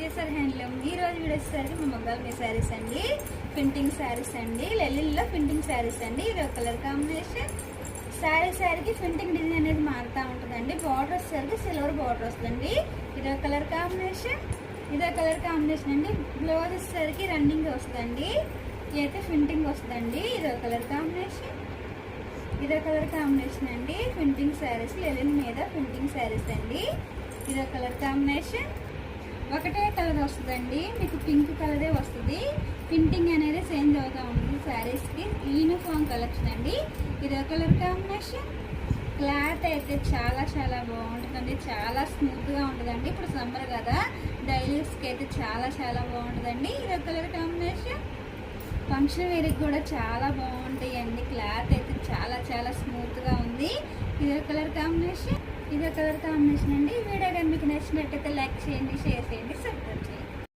Kesar handloom. ఈ రోజు video వచ్చేసరికి మా మొగ్గాల శారీస్ అండి, ప్రింటింగ్ శారీస్ అండి, లెలిన్లో ప్రింటింగ్ శారీస్ అండి. ఇది ఒక కలర్ కాంబినేషన్. శారీకి ప్రింటింగ్ డిజైన్ అనేది మారుతూ ఉంటుందండి. బార్డర్ వచ్చేసరికి సిల్వర్ బార్డర్ వస్తుందండి. ఇది ఒక కలర్ కాంబినేషన్. అండి. బ్లౌజ్ వచ్చేసరికి రన్నింగ్ వస్తుందండి. ఇదైతే ప్రింటింగ్ వస్తుందండి. ఇది ఒక కలర్ కాంబినేషన్. అండి. ప్రింటింగ్ శారీస్ లెలిన్ మీద ప్రింటింగ్ శారీస్ అండి. ఇది ఒక కలర్ కాంబినేషన్. ఒకటే కలర్ వస్తుందండి, మీకు పింక్ కలరే వస్తుంది. ప్రింటింగ్ అనేది చేంజ్ అవుతూ ఉంటుంది శారీస్కి. యూనిఫామ్ కలెక్షన్ అండి. ఇది ఒక కలర్ కాంబినేషన్. క్లాత్ అయితే చాలా చాలా బాగుంటుందండి, చాలా స్మూత్గా ఉంటుందండి. ఇప్పుడు సమ్మర్ కదా, డైలీస్కి అయితే చాలా చాలా బాగుంటుందండి. ఇది ఒక కలర్ కాంబినేషన్. ఫంక్షన్ వేర్కి కూడా చాలా బాగుంటాయండి. క్లాత్ అయితే చాలా చాలా స్మూత్గా ఉంది. ఇది ఒక కలర్ కాంబినేషన్. అండి. వీడియో కానీ మీకు నచ్చినట్టయితే లైక్ చేయండి, షేర్ చేయండి.